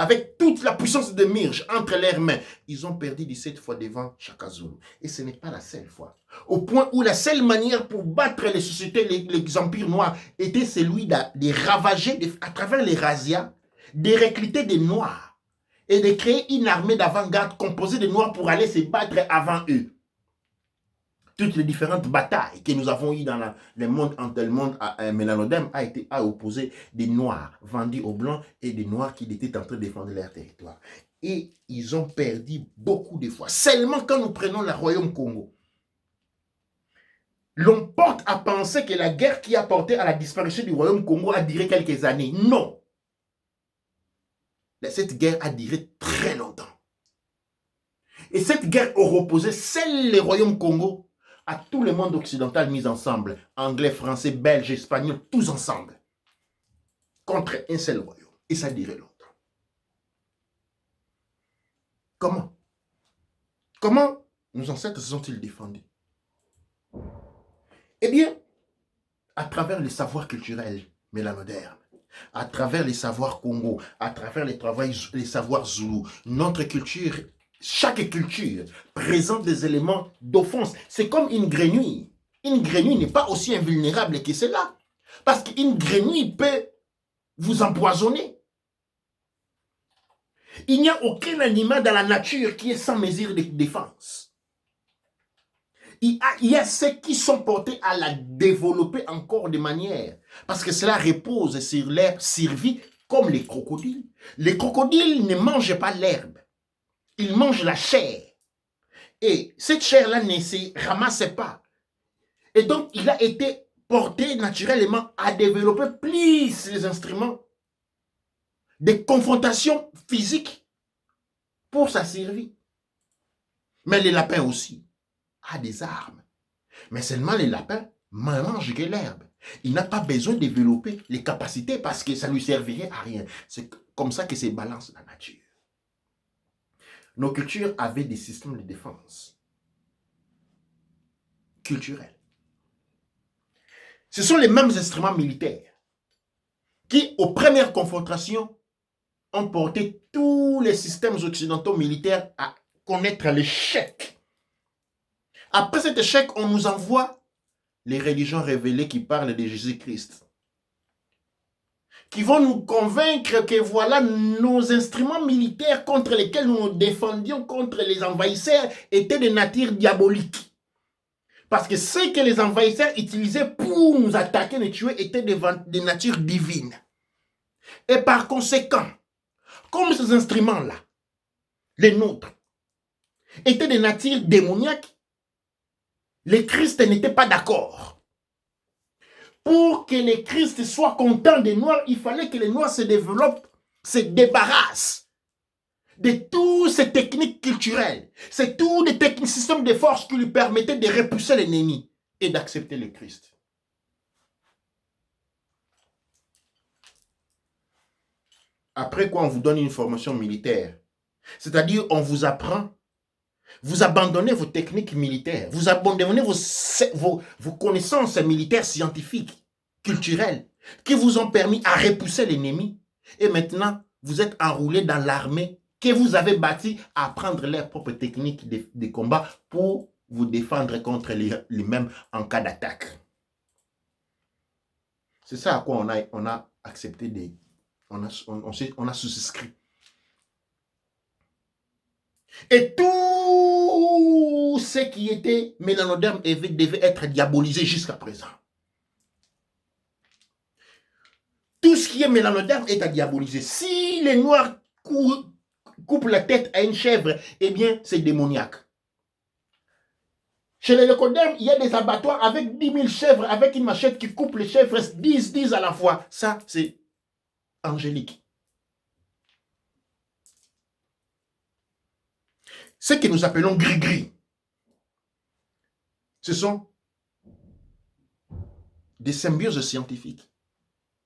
avec toute la puissance de Mirj entre leurs mains. Ils ont perdu 17 fois devant Shaka Zulu. Et ce n'est pas la seule fois. Au point où la seule manière pour battre les sociétés, les empires noirs, était celui de ravager, à travers les razzias, de recruter des Noirs et de créer une armée d'avant-garde composée de Noirs pour aller se battre avant eux. Toutes les différentes batailles que nous avons eues dans le monde entre le monde mélanodème a opposé des Noirs vendus aux Blancs et des Noirs qui étaient en train de défendre leur territoire. Et ils ont perdu beaucoup de fois. Seulement quand nous prenons le Royaume Congo, l'on porte à penser que la guerre qui a porté à la disparition du Royaume Congo a duré quelques années. Non. Cette guerre a duré très longtemps. Et cette guerre a reposé seul le Royaume Congo à tout le monde occidental mis ensemble, anglais, français, belges, espagnols, tous ensemble, contre un seul royaume. Et ça durait longtemps. Comment? Comment nos ancêtres se sont-ils défendus? Eh bien, à travers les savoirs culturels mélanodermes, à travers les savoirs Congo, à travers les savoirs Zoulou, notre culture, chaque culture présente des éléments d'offense. C'est comme une grenouille. Une grenouille n'est pas aussi invulnérable que cela. Parce qu'une grenouille peut vous empoisonner. Il n'y a aucun animal dans la nature qui est sans mesure de défense. Il y a ceux qui sont portés à la développer encore de manière. Parce que cela repose sur leur survie comme les crocodiles. Les crocodiles ne mangent pas l'herbe. Ils mangent la chair. Et cette chair-là ne se ramasse pas. Et donc, il a été porté naturellement à développer plus les instruments de confrontation physique pour sa survie. Mais les lapins aussi ont des armes. Mais seulement les lapins ne mangent que l'herbe. Il n'a pas besoin de développer les capacités parce que ça ne lui servirait à rien. C'est comme ça que se balance la nature. Nos cultures avaient des systèmes de défense culturels. Ce sont les mêmes instruments militaires qui, aux premières confrontations, ont porté tous les systèmes occidentaux militaires à connaître l'échec. Après cet échec, on nous envoie les religions révélées qui parlent de Jésus-Christ, qui vont nous convaincre que voilà, nos instruments militaires contre lesquels nous nous défendions contre les envahisseurs étaient de nature diabolique. Parce que ce que les envahisseurs utilisaient pour nous attaquer, nous tuer, étaient de nature divine. Et par conséquent, comme ces instruments-là, les nôtres, étaient de nature démoniaque, les Christ n'étaient pas d'accord. Pour que les Christ soient contents des Noirs, il fallait que les Noirs se développent, se débarrassent de toutes ces techniques culturelles. C'est tous des systèmes de force qui lui permettaient de repousser l'ennemi et d'accepter le Christ. Après quoi, on vous donne une formation militaire. C'est-à-dire, on vous apprend, vous abandonnez vos techniques militaires, vous abandonnez vos connaissances militaires, scientifiques, culturelles, qui vous ont permis à repousser l'ennemi. Et maintenant, vous êtes enroulé dans l'armée que vous avez bâtie à apprendre leurs propres techniques de combat pour vous défendre contre les mêmes en cas d'attaque. C'est ça à quoi on a accepté on a souscrit. Et tout ce qui était mélanoderme devait être diabolisé jusqu'à présent. Tout ce qui est mélanoderme est à diaboliser. Si les Noirs coupent la tête à une chèvre, eh bien, c'est démoniaque. Chez les lécodermes, il y a des abattoirs avec 10 000 chèvres, avec une machette qui coupe les chèvres 10 à la fois. Ça, c'est angélique. Ce que nous appelons gris-gris, ce sont des symbioses scientifiques,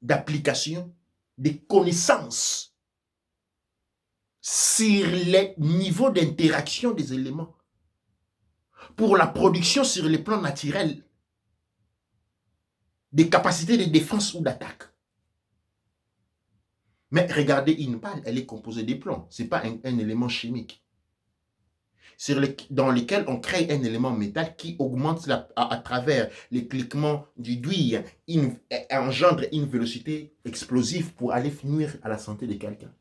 d'application, des connaissances sur les niveaux d'interaction des éléments pour la production sur les plans naturels des capacités de défense ou d'attaque. Mais regardez une balle, elle est composée de plomb. Ce n'est pas un élément chimique. Dans lequel on crée un élément métal qui augmente à travers les cliquements du douille, engendre une vélocité explosive pour aller nuire à la santé de quelqu'un.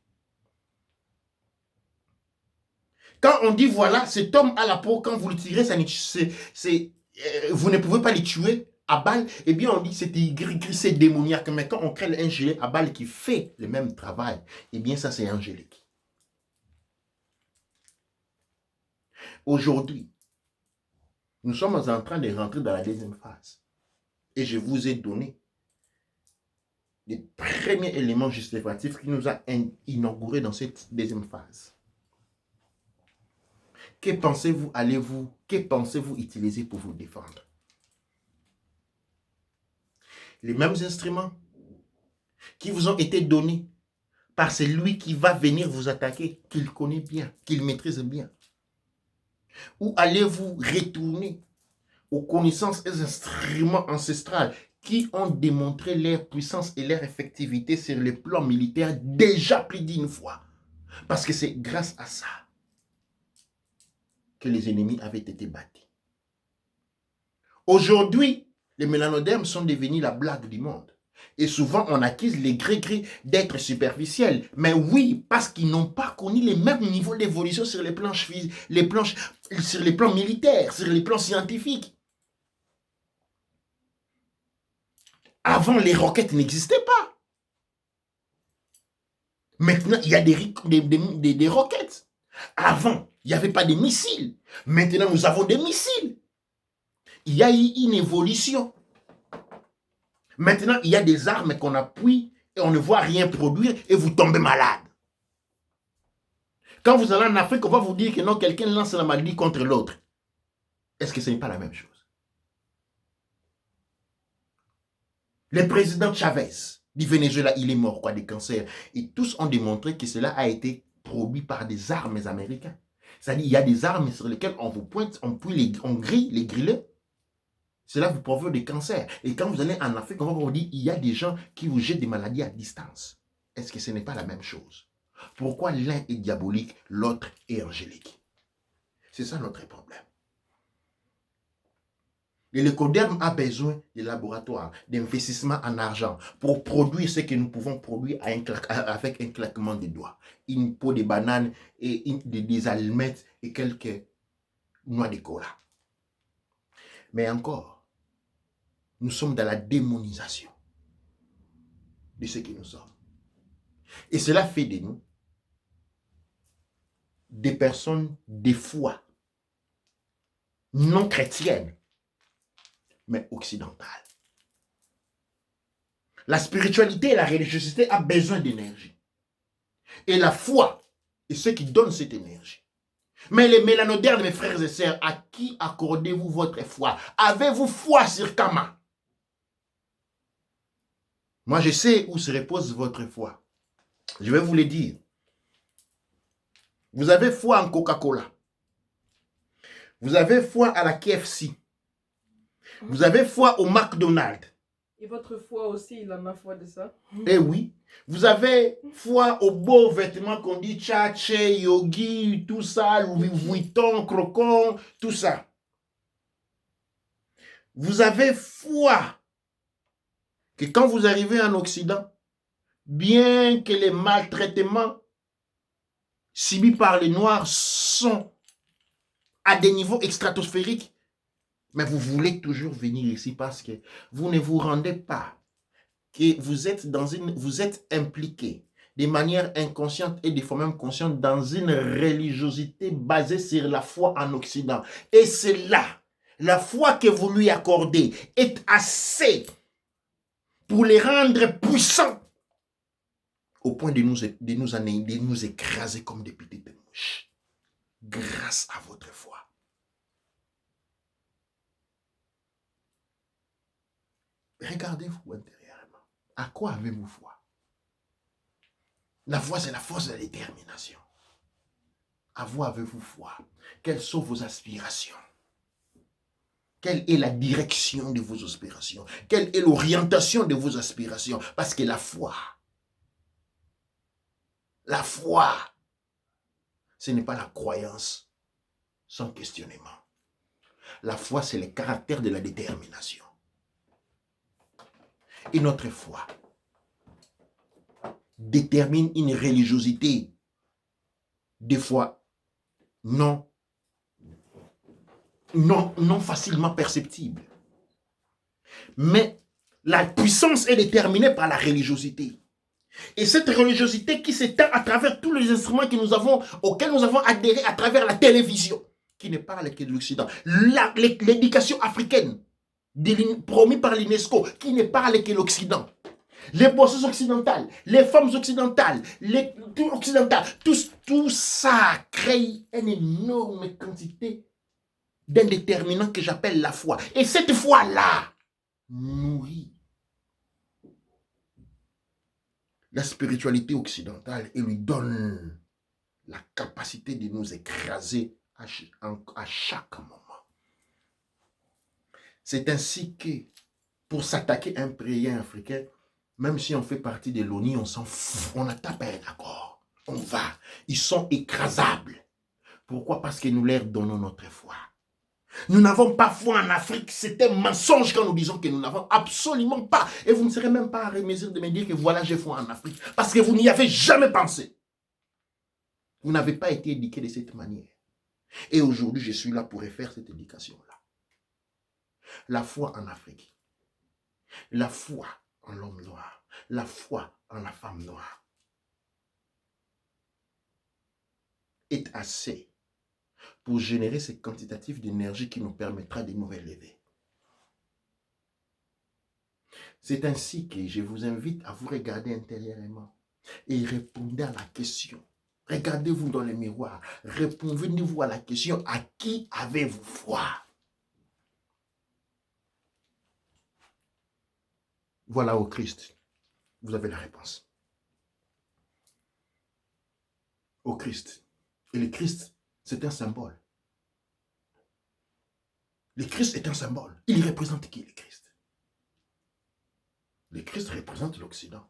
Quand on dit, voilà, cet homme à la peau, quand vous le tirez, vous ne pouvez pas le tuer à balle, eh bien on dit c'est démoniaque. Mais quand on crée un gilet à balle qui fait le même travail, eh bien ça c'est angélique. Aujourd'hui, nous sommes en train de rentrer dans la deuxième phase. Et je vous ai donné les premiers éléments justificatifs qui nous a inaugurés dans cette deuxième phase. Que pensez-vous utiliser pour vous défendre? Les mêmes instruments qui vous ont été donnés par celui qui va venir vous attaquer, qu'il connaît bien, qu'il maîtrise bien. Ou allez-vous retourner aux connaissances et aux instruments ancestrales qui ont démontré leur puissance et leur effectivité sur le plan militaire déjà plus d'une fois? Parce que c'est grâce à ça que les ennemis avaient été battus. Aujourd'hui, les mélanodermes sont devenus la blague du monde. Et souvent, on accuse les gris-gris d'être superficiels. Mais oui, parce qu'ils n'ont pas connu les mêmes niveaux d'évolution sur les planches, sur les plans militaires, sur les plans scientifiques. Avant, les roquettes n'existaient pas. Maintenant, il y a des roquettes. Avant, il n'y avait pas de missiles. Maintenant, nous avons des missiles. Il y a eu une évolution. Maintenant, il y a des armes qu'on appuie et on ne voit rien produire et vous tombez malade. Quand vous allez en Afrique, on va vous dire que non, quelqu'un lance la maladie contre l'autre. Est-ce que ce n'est pas la même chose? Le président Chavez du Venezuela, il est mort de cancer. Et tous ont démontré que cela a été produit par des armes américaines. C'est-à-dire, il y a des armes sur lesquelles on vous pointe, on grille les grillés. Cela vous provoque des cancers. Et quand vous allez en Afrique, on va vous dire, il y a des gens qui vous jettent des maladies à distance. Est-ce que ce n'est pas la même chose? Pourquoi l'un est diabolique, l'autre est angélique? C'est ça notre problème. Et l'écoderme a besoin de laboratoires, d'investissements en argent pour produire ce que nous pouvons produire avec un claquement de doigts. Une peau de banane et des allumettes et quelques noix de cola. Mais encore, nous sommes dans la démonisation de ce que nous sommes. Et cela fait de nous des personnes de foi non chrétiennes, mais occidentales. La spiritualité et la religiosité ont besoin d'énergie. Et la foi est ce qui donne cette énergie. Mais les mélanodermes, mes frères et sœurs, à qui accordez-vous votre foi? Avez-vous foi sur Kama? Moi, je sais où se repose votre foi. Je vais vous le dire. Vous avez foi en Coca-Cola. Vous avez foi à la KFC. Vous avez foi au McDonald's. Et votre foi aussi, il en a foi de ça? Eh oui. Vous avez foi aux beaux vêtements qu'on dit Tchatche, Yogi, tout ça, Louis Vuitton, Crocon, tout ça. Vous avez foi que quand vous arrivez en Occident, bien que les maltraitements subis par les Noirs sont à des niveaux extratosphériques, mais vous voulez toujours venir ici parce que vous ne vous rendez pas que vous êtes impliqué de manière inconsciente et des fois même consciente dans une religiosité basée sur la foi en Occident. Et c'est là, la foi que vous lui accordez est assez pour les rendre puissants au point de nous écraser comme des petites mouches grâce à votre foi. Regardez-vous intérieurement. À quoi avez-vous foi? La foi, c'est la force de la détermination. À vous avez-vous foi? Quelles sont vos aspirations? Quelle est la direction de vos aspirations? Quelle est l'orientation de vos aspirations? Parce que la foi La foi, ce n'est pas la croyance sans questionnement. La foi, c'est le caractère de la détermination. Et notre foi détermine une religiosité, des fois non facilement perceptible. Mais la puissance est déterminée par la religiosité. Et cette religiosité qui s'étend à travers tous les instruments auxquels nous avons adhéré à travers la télévision, qui ne parle que de l'Occident. L'éducation africaine, promise par l'UNESCO, qui ne parle que de l'Occident. Les bourses occidentales, les femmes occidentales, tout ça crée une énorme quantité d'un déterminant que j'appelle la foi. Et cette foi-là nourrit la spiritualité occidentale et lui donne la capacité de nous écraser à chaque moment. C'est ainsi que pour s'attaquer à un pays africain, même si on fait partie de l'ONU, on s'en fout, on a tapé un accord, on va, ils sont écrasables. Pourquoi? Parce que nous leur donnons notre foi. Nous n'avons pas foi en Afrique, c'est un mensonge quand nous disons que nous n'avons absolument pas. Et vous ne serez même pas à mesure de me dire que voilà, j'ai foi en Afrique. Parce que vous n'y avez jamais pensé. Vous n'avez pas été éduqué de cette manière. Et aujourd'hui, je suis là pour refaire cette éducation-là. La foi en Afrique, la foi en l'homme noir, la foi en la femme noire est assez pour générer ce quantitatif d'énergie qui nous permettra de nous relever. C'est ainsi que je vous invite à vous regarder intérieurement et répondre à la question. Regardez-vous dans le miroir, répondez-vous à la question, à qui avez-vous foi? Voilà au Christ, vous avez la réponse. Au Christ. Et le Christ, c'est un symbole. Le Christ est un symbole. Il représente qui, le Christ? Le Christ représente l'Occident.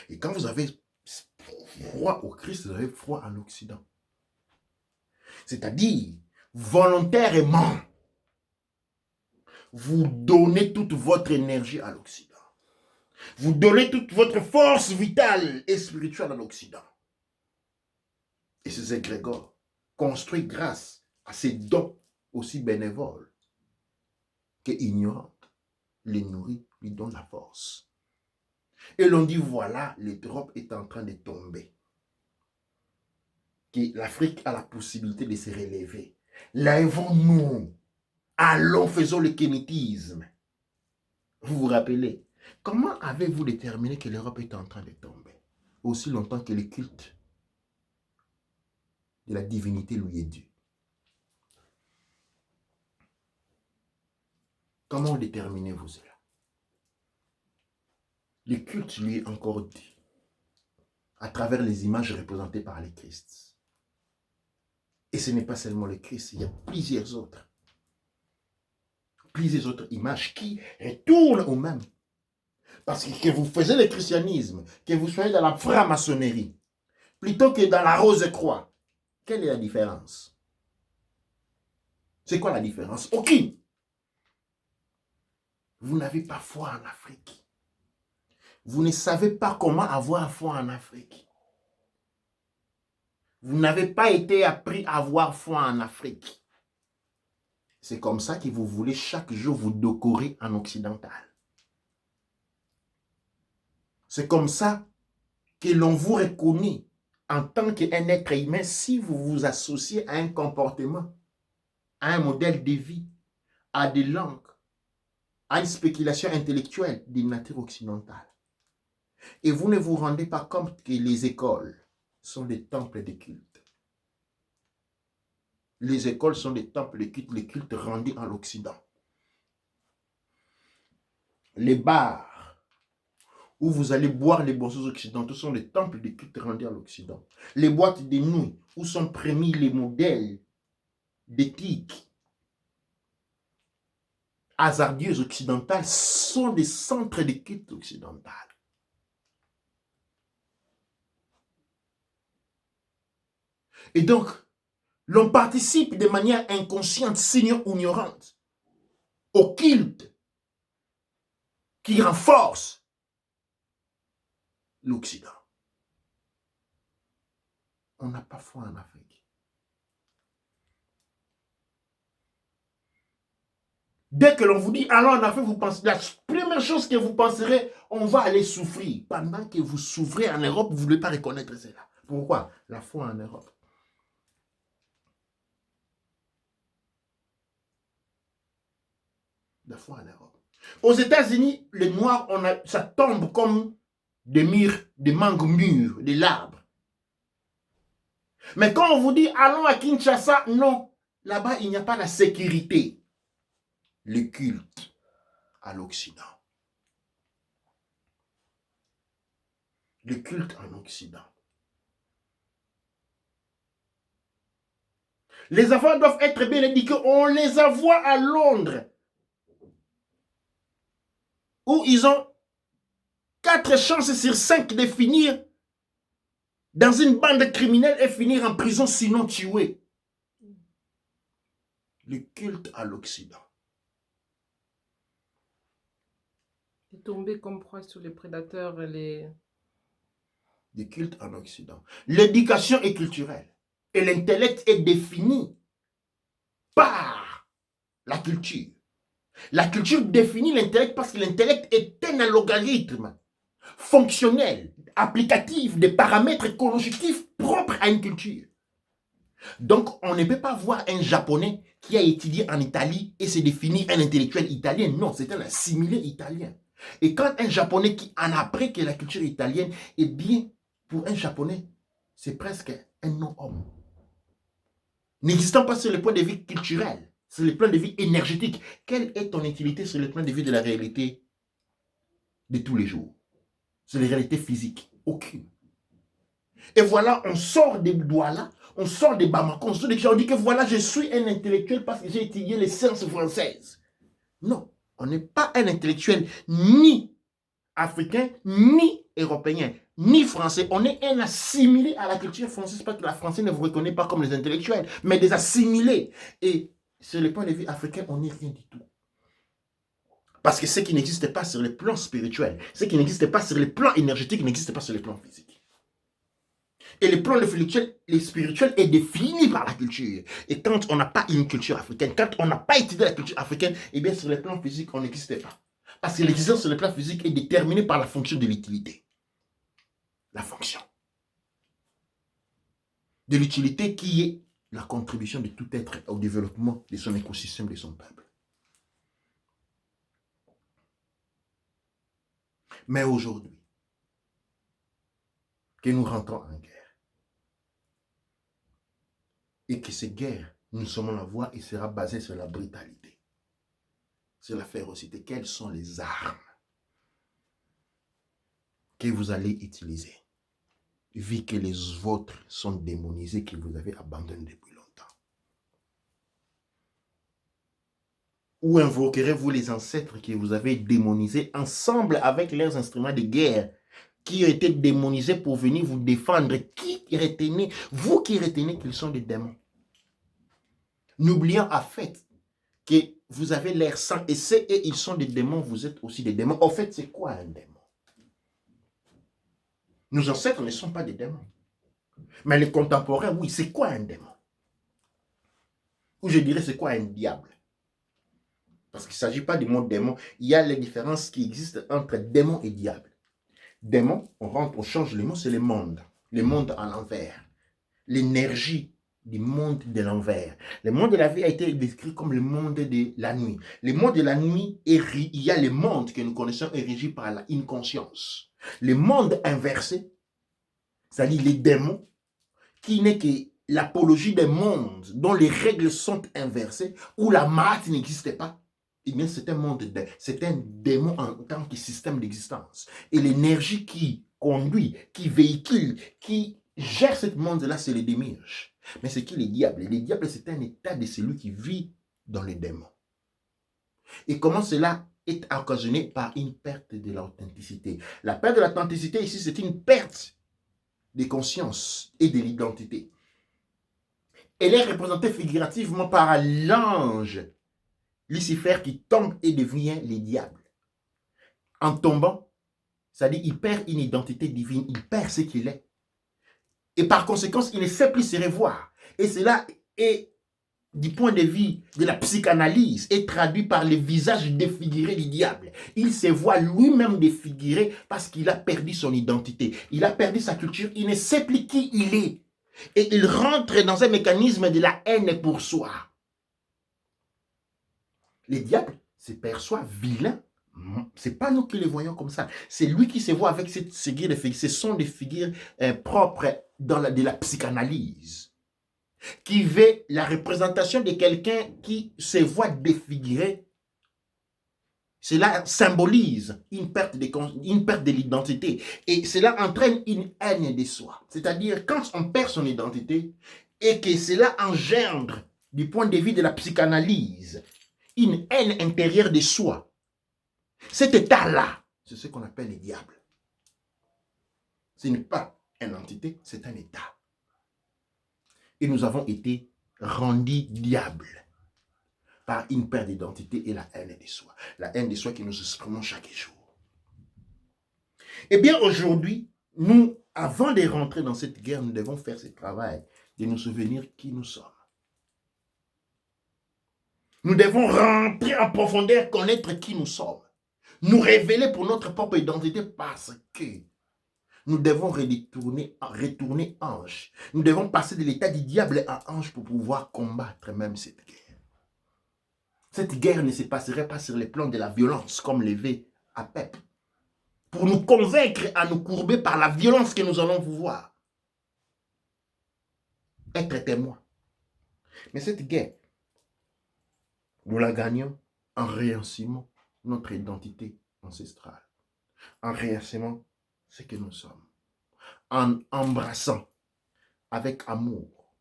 Et quand vous avez foi au Christ, vous avez foi en l'Occident. C'est-à-dire, volontairement, vous donnez toute votre énergie à l'Occident. Vous donnez toute votre force vitale et spirituelle à l'Occident. Et ces égrégores, construits grâce à ces dons aussi bénévoles que ignorantes, les nourrit, lui donnent la force. Et l'on dit, voilà, l'Europe est en train de tomber. Que l'Afrique a la possibilité de se relever. Lèvons-nous. Allons, faisons le kémétisme. Vous vous rappelez, comment avez-vous déterminé que l'Europe est en train de tomber? Aussi longtemps que le culte de la divinité lui est dû. Comment déterminez-vous cela? Le culte lui est encore dû à travers les images représentées par le Christ. Et ce n'est pas seulement le Christ, il y a plusieurs autres images qui retournent au même. Parce que vous faisiez le christianisme, que vous soyez dans la franc-maçonnerie, plutôt que dans la Rose-Croix, quelle est la différence? C'est quoi la différence? Aucune. Vous n'avez pas foi en Afrique. Vous ne savez pas comment avoir foi en Afrique. Vous n'avez pas été appris à avoir foi en Afrique. C'est comme ça que vous voulez chaque jour vous décorer en occidental. C'est comme ça que l'on vous reconnaît en tant qu'un être humain si vous vous associez à un comportement, à un modèle de vie, à des langues, à une spéculation intellectuelle de nature occidentale. Et vous ne vous rendez pas compte que les écoles sont des temples de culte. Les écoles sont des temples de culte, les cultes rendus en l'Occident. Les bars où vous allez boire les boissons occidentaux sont des temples de culte rendus à l'Occident. Les boîtes de nuit où sont prémis les modèles d'éthique hasardieuses occidentales sont des centres de culte occidentaux. Et donc, l'on participe de manière inconsciente, sinon ignorante, au culte qui renforce l'Occident. On n'a pas foi en Afrique. Dès que l'on vous dit, allons en Afrique, vous pensez, la première chose que vous penserez, on va aller souffrir. Pendant que vous souffrez en Europe, vous ne voulez pas reconnaître cela. Pourquoi? La foi en Europe. La foi en Europe. Aux États-Unis, les Noirs, ça tombe comme des murs, des mangues mûres, des arbres. Mais quand on vous dit, allons à Kinshasa, non. Là-bas, il n'y a pas la sécurité. Le culte à l'Occident. Le culte en Occident. Les enfants doivent être bien éduqués. On les envoie à Londres, où ils ont 4 chances sur 5 de finir dans une bande criminelle et finir en prison, sinon tués. Le culte à l'Occident. Et tomber comme proie sur les prédateurs et les... Le culte en Occident. L'éducation est culturelle. Et l'intellect est défini par la culture. La culture définit l'intellect parce que l'intellect est un algorithme fonctionnel, applicatif, des paramètres conjugatifs propres à une culture. Donc, on ne peut pas voir un Japonais qui a étudié en Italie et se définir un intellectuel italien. Non, c'est un assimilé italien. Et quand un Japonais qui en apprend que la culture italienne, eh bien, pour un Japonais, c'est presque un non-homme. N'existant pas sur le point de vue culturel, sur le plan de vue énergétique, quelle est ton utilité sur le plan de vue de la réalité de tous les jours? Sur les réalités physiques? Aucune. Et voilà, on sort des Douala, on sort des Bamako, on sort des gens, on dit que voilà, je suis un intellectuel parce que j'ai étudié les sciences françaises. Non, on n'est pas un intellectuel ni africain, ni européen, ni français. On est un assimilé à la culture française parce que la française ne vous reconnaît pas comme les intellectuels, mais des assimilés. Et sur le point de vue africain, on n'est rien du tout. Parce que ce qui n'existe pas sur le plan spirituel, ce qui n'existe pas sur le plan énergétique, n'existe pas sur le plan physique. Et le plan le spirituel est défini par la culture. Et quand on n'a pas une culture africaine, quand on n'a pas étudié la culture africaine, eh bien sur le plan physique, on n'existe pas. Parce que l'existence sur le plan physique est déterminée par la fonction de l'utilité. La fonction. De l'utilité qui est la contribution de tout être au développement de son écosystème, de son peuple. Mais aujourd'hui, que nous rentrons en guerre, et que ces guerres, nous sommes la voie et sera basée sur la brutalité, sur la férocité. Quelles sont les armes que vous allez utiliser, vu que les vôtres sont démonisés, que vous avez abandonnés depuis longtemps? Ou invoquerez-vous les ancêtres que vous avez démonisés ensemble avec leurs instruments de guerre qui ont été démonisés pour venir vous défendre? Qui retenez, vous qui retenez qu'ils sont des démons? N'oubliant en fait que vous avez l'air saint et c'est et ils sont des démons, vous êtes aussi des démons. En fait, c'est quoi un démon? Nos ancêtres ne sont pas des démons. Mais les contemporains, oui, c'est quoi un démon? Ou je dirais, c'est quoi un diable? Parce qu'il ne s'agit pas du mot démon. Il y a les différences qui existent entre démon et diable. Démon, on change le mot, c'est le monde. Le monde à l'envers. L'énergie du monde de l'envers. Le monde de la vie a été décrit comme le monde de la nuit. Le monde de la nuit, il y a le monde que nous connaissons est régi par la inconscience. Le monde inversé, c'est-à-dire les démons, qui n'est que l'apologie des mondes dont les règles sont inversées, où la maths n'existe pas, eh bien c'est un monde, c'est un démon en tant que système d'existence. Et l'énergie qui conduit, qui véhicule, qui gère ce monde-là, c'est les démiurges. Mais c'est qui les diables? Les diables, c'est un état de celui qui vit dans les démons. Et comment cela est occasionné? Par une perte de l'authenticité. La perte de l'authenticité ici, c'est une perte de conscience et de l'identité. Elle est représentée figurativement par l'ange Lucifer qui tombe et devient le diable. En tombant, c'est-à-dire il perd une identité divine, il perd ce qu'il est. Et par conséquent, il ne sait plus se revoir. Et cela est, du point de vue de la psychanalyse, est traduit par le visage défiguré du diable. Il se voit lui-même défiguré parce qu'il a perdu son identité. Il a perdu sa culture, il ne sait plus qui il est. Et il rentre dans un mécanisme de la haine pour soi. Les diables se perçoivent vilains. Ce n'est pas nous qui les voyons comme ça. C'est lui qui se voit avec cette figure de figures. Ce sont des figures propres de la psychanalyse, qui veut la représentation de quelqu'un qui se voit défiguré. Cela symbolise une perte de l'identité. Et cela entraîne une haine de soi. C'est-à-dire, quand on perd son identité et que cela engendre, du point de vue de la psychanalyse, une haine intérieure de soi. Cet état-là, c'est ce qu'on appelle le diable. Ce n'est pas une entité, c'est un état. Et nous avons été rendus diables par une perte d'identité et la haine de soi. La haine de soi que nous exprimons chaque jour. Eh bien, aujourd'hui, nous, avant de rentrer dans cette guerre, nous devons faire ce travail de nous souvenir qui nous sommes. Nous devons rentrer en profondeur, connaître qui nous sommes. Nous révéler pour notre propre identité parce que nous devons retourner ange. Nous devons passer de l'état du diable à ange pour pouvoir combattre même cette guerre. Cette guerre ne se passerait pas sur le plan de la violence comme levé à Pep. Pour nous convaincre à nous courber par la violence que nous allons pouvoir être témoins. Mais cette guerre, nous la gagnons en réassumant notre identité ancestrale, en réassumant ce que nous sommes, en embrassant avec amour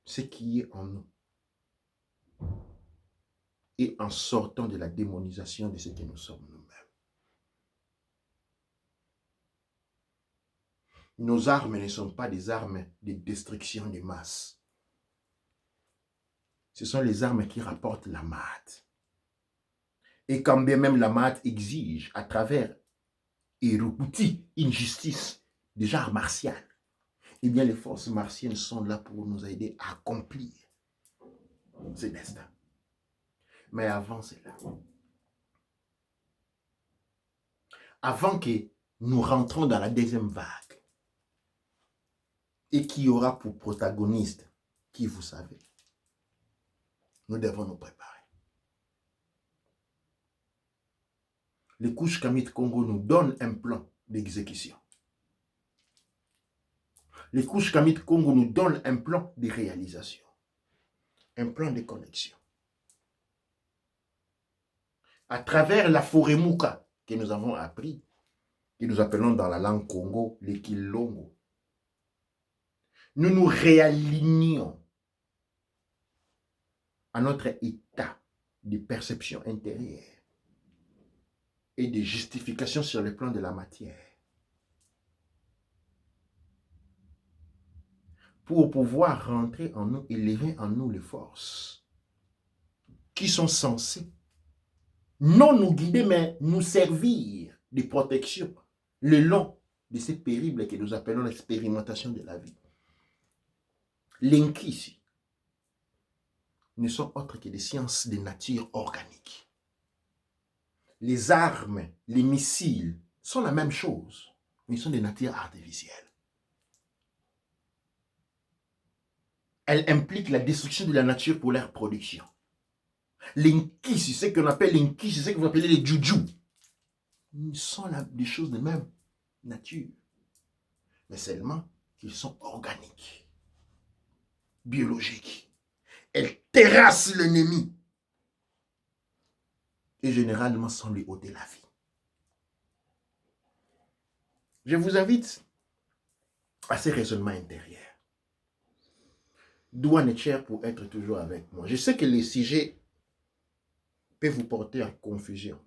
ce qui est en nous et en sortant de la démonisation de ce que nous sommes nous-mêmes. Nos armes ne sont pas des armes de destruction des masses. Ce sont les armes qui rapportent la maths. Et quand bien même la maths exige, à travers Hiruputi, une justice des arts martiaux, eh bien les forces martiennes sont là pour nous aider à accomplir ce destin. Mais avant cela, avant que nous rentrons dans la deuxième vague, et qui aura pour protagoniste, qui vous savez, nous devons nous préparer. Les couches Kamit Congo nous donnent un plan d'exécution. Les couches Kamit Congo nous donnent un plan de réalisation, un plan de connexion. À travers la forêt Mouka que nous avons appris, que nous appelons dans la langue Congo les Kilongo, nous nous réalignons à notre état de perception intérieure et de justification sur le plan de la matière pour pouvoir rentrer en nous, élever en nous les forces qui sont censées non nous guider, mais nous servir de protection le long de ces périples que nous appelons l'expérimentation de la vie. L'Inkisi ne sont autres que des sciences de nature organique. Les armes, les missiles sont la même chose, mais ils sont de nature artificielle. Elles impliquent la destruction de la nature pour leur production. L'Inkisi, ce qu'on appelle l'Inkisi, ce que vous appelez les Juju, sont des choses de même nature, mais seulement qu'ils sont organiques, biologiques. Elles terrassent l'ennemi et généralement sans lui ôter la vie. Je vous invite à ces raisonnements intérieurs. Douane est cher pour être toujours avec moi. Je sais que les sujets peuvent vous porter à confusion.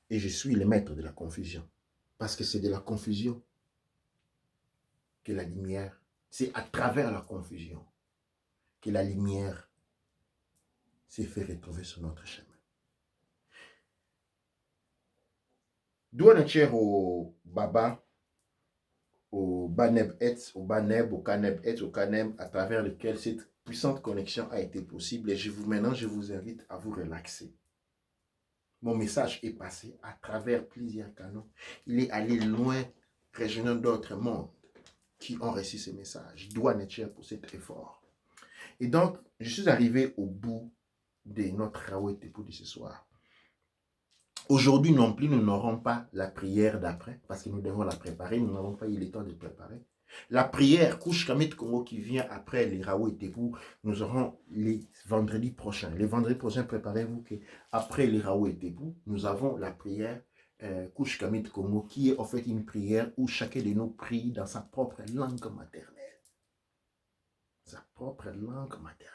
Et je suis le maître de la confusion. Parce que c'est de la confusion que la lumière, c'est à travers la confusion que la lumière s'est fait retrouver sur notre chemin. D'où on est au Baba, au Baneb Etz, au Baneb, au Kaneb Etz, au Kanem, à travers lequel cette puissante connexion a été possible. Et maintenant, je vous invite à vous relaxer. Mon message est passé à travers plusieurs canaux. Il est allé loin, rejoignant d'autres mondes qui ont reçu ce message. Doua Netcher pour cet effort. Et donc, je suis arrivé au bout de notre Raouet Tepou de ce soir. Aujourd'hui non plus, nous n'aurons pas la prière d'après, parce que nous devons la préparer. Nous n'avons pas eu le temps de préparer. La prière Kouch Kamit Congo qui vient après les Raouet Tepou, nous aurons les vendredis prochains. Les vendredis prochains, préparez-vous qu'après les Raouet Tepou, nous avons la prière Kouch Kamit Congo, qui est en fait une prière où chacun de nous prie dans sa propre langue maternelle. Sa propre langue maternelle.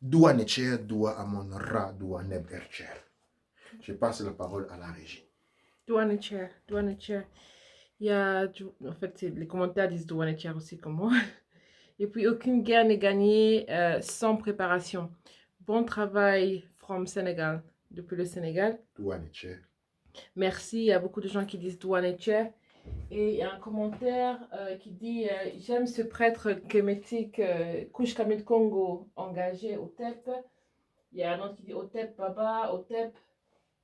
Doua Netcher, Doua Amon Ra, Doua Neb Ercher. Je passe la parole à la régie. Doua Netcher, Doua Netcher. Il y a, en fait, les commentaires disent Doua Netcher aussi comme moi. Et puis, aucune guerre n'est gagnée sans préparation. Bon travail from Sénégal, depuis le Sénégal. Doua Netcher. Merci, il y a beaucoup de gens qui disent Doua Netcher. Et il y a un commentaire qui dit j'aime ce prêtre kémétique Kouch Kamit Congo engagé au TEP. Il y a un autre qui dit au TEP Baba, au TEP.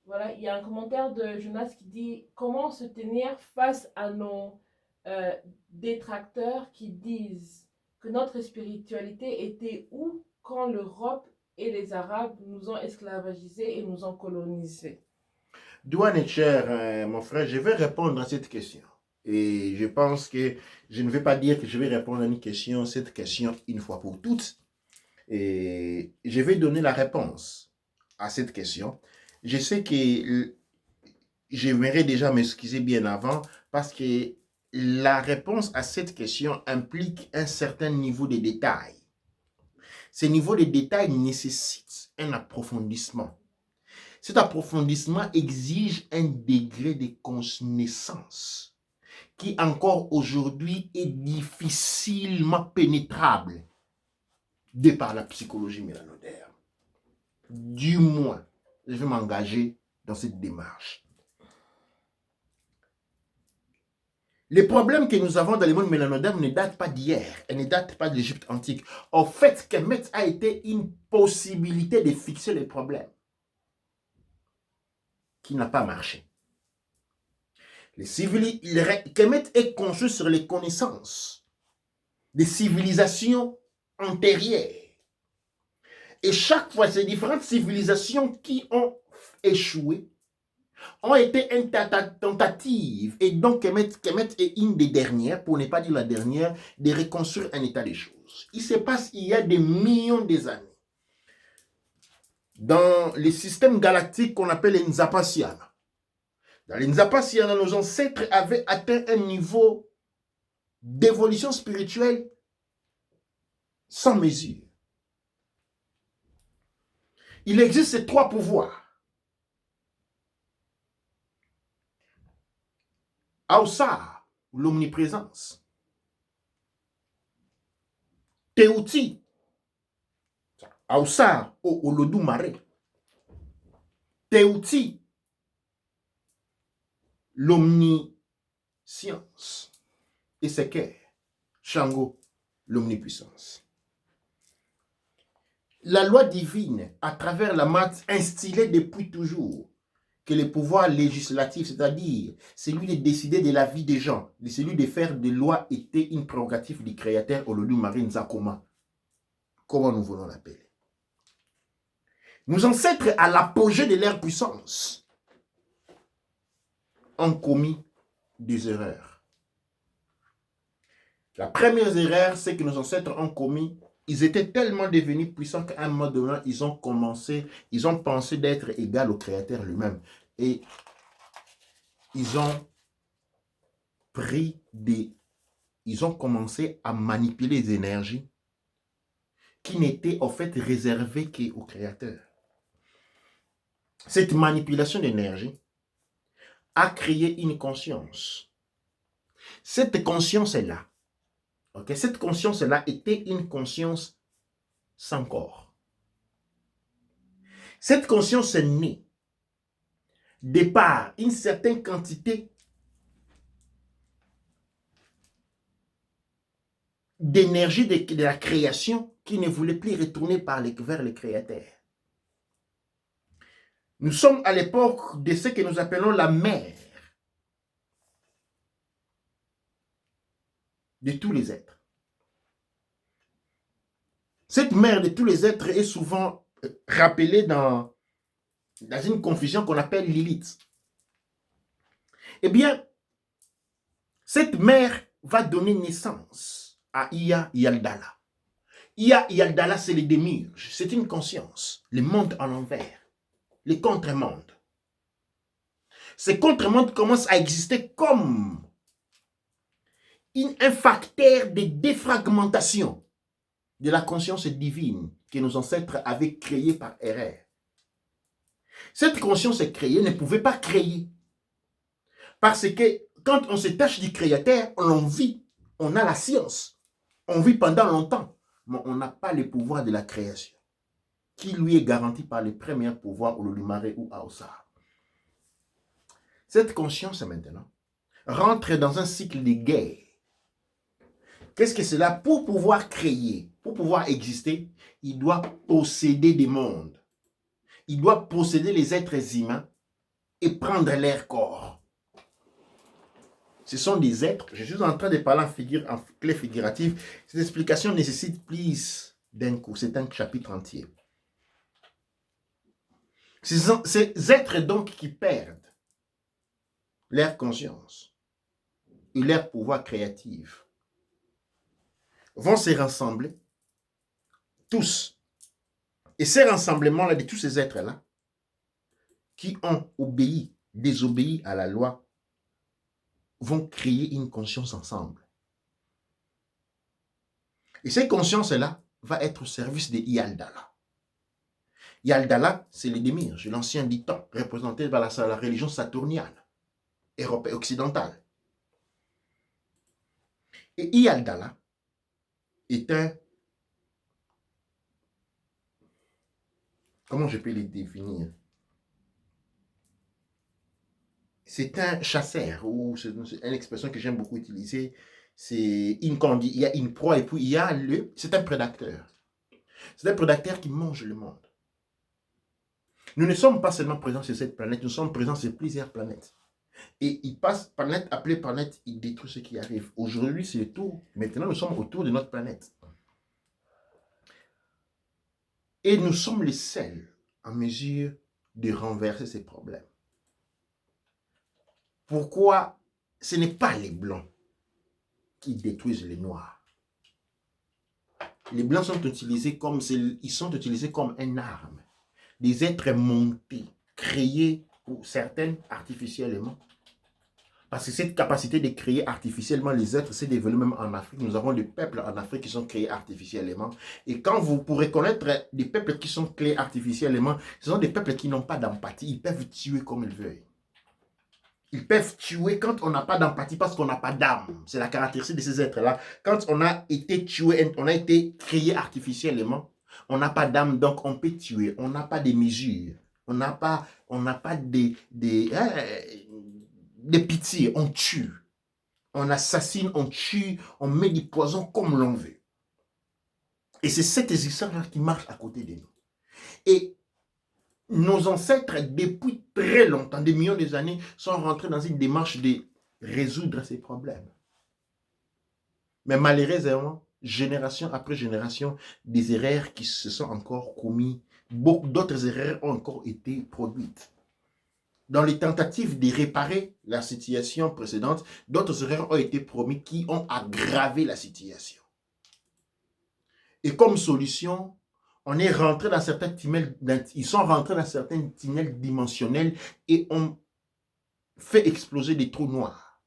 Voilà, il y a un commentaire de Jonas qui dit comment se tenir face à nos détracteurs qui disent que notre spiritualité était où quand l'Europe et les Arabes nous ont esclavagisés et nous ont colonisés. Doua Netcher, mon frère, je vais répondre à cette question. Et je pense que je ne vais pas dire que je vais répondre à cette question une fois pour toutes. Et je vais donner la réponse à cette question. Je sais que j'aimerais déjà m'excuser bien avant parce que la réponse à cette question implique un certain niveau de détail. Ce niveau de détail nécessite un approfondissement. Cet approfondissement exige un degré de connaissance qui encore aujourd'hui est difficilement pénétrable de par la psychologie mélanodaire. Du moins, je vais m'engager dans cette démarche. Les problèmes que nous avons dans le monde mélanodaire ne datent pas d'hier, elles ne datent pas de l'Égypte antique. En fait, Kemet a été une possibilité de fixer les problèmes qui n'a pas marché. Kemet est construit sur les connaissances des civilisations antérieures. Et chaque fois, ces différentes civilisations qui ont échoué ont été une tentative. Et donc, Kemet est une des dernières, pour ne pas dire la dernière, de reconstruire un état des choses. Il se passe il y a des millions d'années. Dans les systèmes galactiques qu'on appelle les Nzapasianes. Dans les Nzapasianes, nos ancêtres avaient atteint un niveau d'évolution spirituelle sans mesure. Il existe ces trois pouvoirs. Aoussa, l'omniprésence. Teuti, Aoussa, Olodumare. Teuti, l'omniscience. Et c'est que Shango, l'omnipuissance. La loi divine, à travers la maths, instillait depuis toujours que le pouvoir législatif, c'est-à-dire celui de décider de la vie des gens, celui de faire des lois, était une prérogative du créateur Olodumare Nzakoma. Comment nous voulons l'appeler. Nos ancêtres, à l'apogée de leur puissance, ont commis des erreurs. La première erreur, c'est que nos ancêtres ont commis. Ils étaient tellement devenus puissants qu'à un moment donné, ils ont pensé d'être égal au Créateur lui-même. Et ils ont commencé à manipuler les énergies qui n'étaient en fait réservées qu'au Créateur. Cette manipulation d'énergie a créé une conscience Cette conscience-là, okay, cette conscience-là était une conscience sans corps. Cette conscience est née de par une certaine quantité d'énergie de la création qui ne voulait plus retourner vers le Créateur. Nous sommes à l'époque de ce que nous appelons la mère de tous les êtres. Cette mère de tous les êtres est souvent rappelée dans une confusion qu'on appelle Lilith. Eh bien, cette mère va donner naissance à Ea Yaldala. Ea Yaldala, c'est les démiurges, c'est une conscience, le monde en l'envers, les contre-mondes. Ces contre-mondes commencent à exister comme un facteur de défragmentation de la conscience divine que nos ancêtres avaient créée par erreur. Cette conscience créée ne pouvait pas créer. Parce que quand on se tâche du Créateur, on vit, on a la science, on vit pendant longtemps, mais on n'a pas le pouvoir de la création, qui lui est garanti par les premiers pouvoirs, Olodumare ou Aosar. Cette conscience maintenant rentre dans un cycle de guerre. Qu'est-ce que c'est là? Pour pouvoir créer, pour pouvoir exister, il doit posséder des mondes. Il doit posséder les êtres humains et prendre leur corps. Ce sont des êtres, je suis en train de parler en clé figurative. Cette explication nécessite plus d'un coup, c'est un chapitre entier. Ces êtres donc qui perdent leur conscience et leur pouvoir créatif vont se rassembler tous. Et ces rassemblements-là de tous ces êtres-là qui ont désobéi à la loi, vont créer une conscience ensemble. Et cette conscience-là va être au service de Yaldala. Yaldala, c'est les démiurges, l'ancien du temps, représenté par la religion saturnienne, européenne, occidentale. Et Yaldala est un... Comment je peux les définir? C'est un chasseur, ou c'est une expression que j'aime beaucoup utiliser. C'est quand il y a une proie et puis il y a c'est un prédateur. C'est un prédateur qui mange le monde. Nous ne sommes pas seulement présents sur cette planète, nous sommes présents sur plusieurs planètes. Et il passe planète après planète, il détruit ce qui arrive. Aujourd'hui, c'est le tour. Maintenant, nous sommes autour de notre planète. Et nous sommes les seuls en mesure de renverser ces problèmes. Pourquoi ce n'est pas les Blancs qui détruisent les Noirs? Les Blancs sont utilisés comme une arme. Des êtres montés, créés pour certains artificiellement. Parce que cette capacité de créer artificiellement les êtres s'est développée même en Afrique. Nous avons des peuples en Afrique qui sont créés artificiellement. Et quand vous pourrez connaître des peuples qui sont créés artificiellement, ce sont des peuples qui n'ont pas d'empathie. Ils peuvent tuer comme ils veulent. Ils peuvent tuer quand on n'a pas d'empathie parce qu'on n'a pas d'âme. C'est la caractéristique de ces êtres-là. Quand on a été tué, on a été créé artificiellement, on n'a pas d'âme, donc on peut tuer. On n'a pas de mesures. On n'a pas de pitié. On tue. On assassine, on tue, on met du poison comme l'on veut. Et c'est cette existence-là qui marche à côté de nous. Et nos ancêtres, depuis très longtemps, des millions d'années, sont rentrés dans une démarche de résoudre ces problèmes. Mais malheureusement, génération après génération, des erreurs qui se sont encore commises, beaucoup d'autres erreurs ont encore été produites. Dans les tentatives de réparer la situation précédente, d'autres erreurs ont été promises qui ont aggravé la situation. Et comme solution, on est rentré dans certains tunnels, ils sont rentrés dans certains tunnels dimensionnels et ont fait exploser des trous noirs.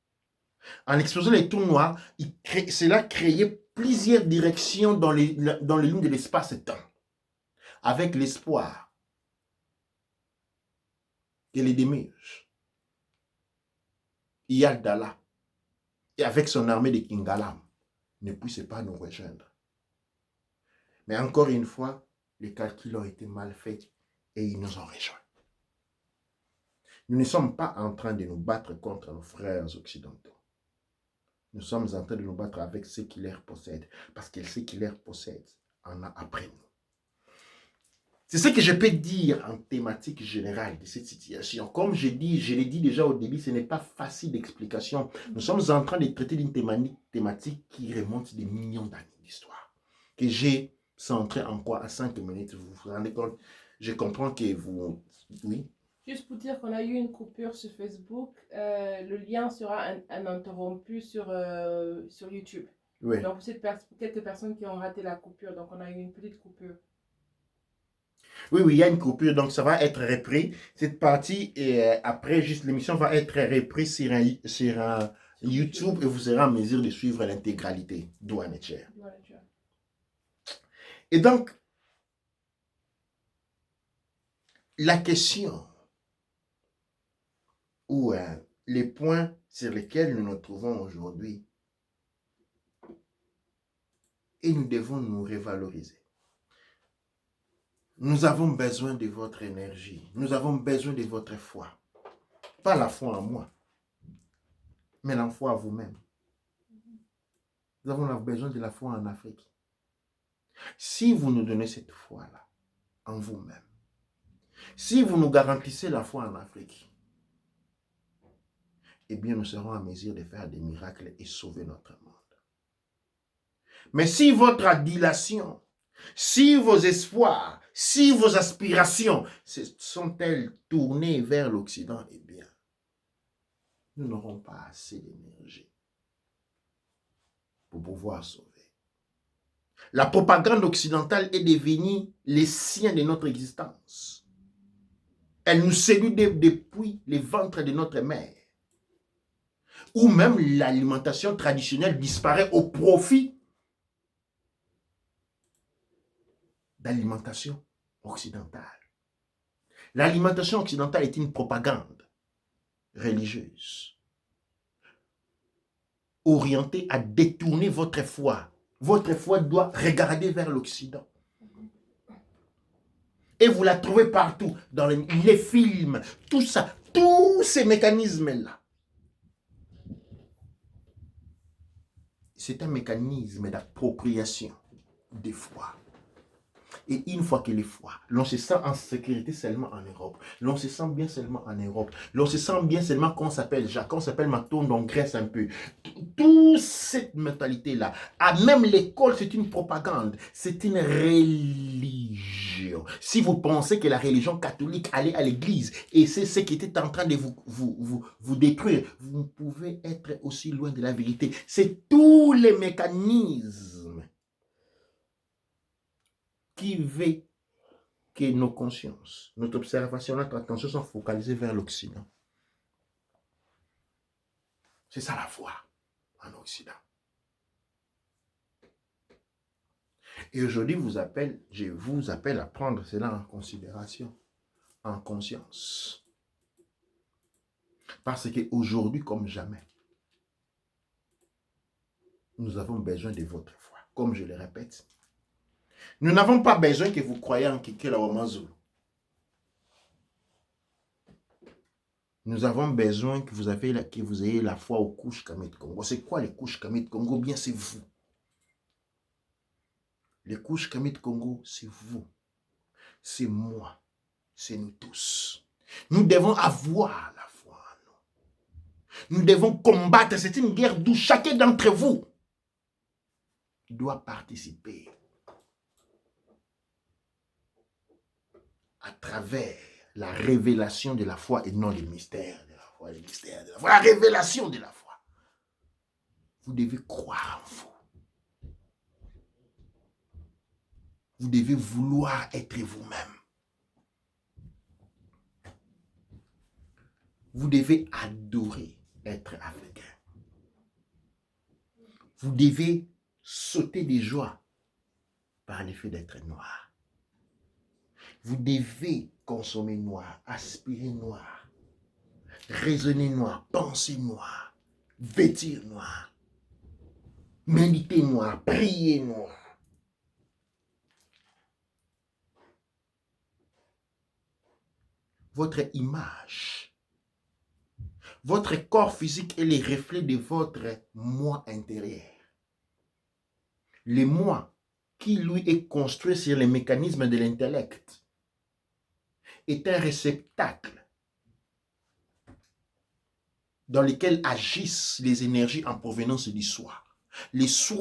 En explosant les trous noirs, cela créait plusieurs directions dans les lignes de l'espace-temps, avec l'espoir que les démiurges, Yaldala et avec son armée de Kingalam, ne puisse pas nous rejoindre. Mais encore une fois, les calculs ont été mal faits et ils nous ont rejoints. Nous ne sommes pas en train de nous battre contre nos frères occidentaux. Nous sommes en train de nous battre avec ceux qui les possèdent, parce que ceux qui les possèdent en a après nous. C'est ce que je peux dire en thématique générale de cette situation. Comme je l'ai dit déjà au début, ce n'est pas facile d'explication. Nous sommes en train de traiter d'une thématique qui remonte des millions d'années d'histoire. Que j'ai centré en quoi à 5 minutes. Vous vous rendez compte? Je comprends que vous... Oui. Juste pour dire qu'on a eu une coupure sur Facebook, le lien sera interrompu sur YouTube. Oui. Donc, pour quelques personnes qui ont raté la coupure, donc on a eu une petite coupure. Oui, il y a une coupure, donc ça va être repris. Cette partie, et après, juste l'émission va être reprise sur un YouTube et vous serez en mesure de suivre l'intégralité d'Ouane Etcher. Et donc, la question ou les points sur lesquels nous nous trouvons aujourd'hui, et nous devons nous revaloriser. Nous avons besoin de votre énergie. Nous avons besoin de votre foi. Pas la foi en moi, mais la foi en vous-même. Nous avons besoin de la foi en Afrique. Si vous nous donnez cette foi-là, en vous-même, si vous nous garantissez la foi en Afrique, eh bien, nous serons en mesure de faire des miracles et sauver notre monde. Mais si votre adulation, si vos espoirs, si vos aspirations sont-elles tournées vers l'Occident, eh bien, nous n'aurons pas assez d'énergie pour pouvoir sauver. La propagande occidentale est devenue les siens de notre existence. Elle nous séduit depuis les ventres de notre mère. Ou même l'alimentation traditionnelle disparaît au profit d'alimentation occidentale. L'alimentation occidentale est une propagande religieuse orientée à détourner votre foi. Votre foi doit regarder vers l'Occident. Et vous la trouvez partout, dans les films, tout ça, tous ces mécanismes-là. C'est un mécanisme d'appropriation des foi. Et une fois que les foi, l'on se sent en sécurité seulement en Europe. L'on se sent bien seulement en Europe. L'on se sent bien seulement quand on s'appelle Jacques, quand on s'appelle Maton, on Grèce un peu. Toute cette mentalité-là, même l'école, c'est une propagande. C'est une religion. Si vous pensez que la religion catholique allait à l'église et c'est ce qui était en train de vous détruire, vous pouvez être aussi loin de la vérité. C'est tous les mécanismes qui veut que nos consciences, notre observation, notre attention sont focalisées vers l'Occident. C'est ça la foi en Occident. Et aujourd'hui, je vous appelle à prendre cela en considération, en conscience. Parce qu'aujourd'hui, comme jamais, nous avons besoin de votre foi. Comme je le répète, nous n'avons pas besoin que vous croyiez en Kikela Wamazulu. Nous avons besoin que vous ayez la foi aux couches Kamit Congo. C'est quoi les couches Kamit Congo? Bien, c'est vous. Les couches Kamit Congo, c'est vous. C'est moi. C'est nous tous. Nous devons avoir la foi en nous. Nous devons combattre. C'est une guerre d'où chacun d'entre vous doit participer à travers la révélation de la foi et non le mystère de la foi, le mystère de la foi, la révélation de la foi. Vous devez croire en vous. Vous devez vouloir être vous-même. Vous devez adorer être africain. Vous devez sauter de joie par l'effet d'être noir. Vous devez consommer noir, aspirer noir, raisonner noir, penser noir, vêtir noir, méditer noir, prier noir. Votre image, votre corps physique est les reflets de votre moi intérieur. Le moi qui, lui, est construit sur les mécanismes de l'intellect est un réceptacle dans lequel agissent les énergies en provenance du soi. Les soi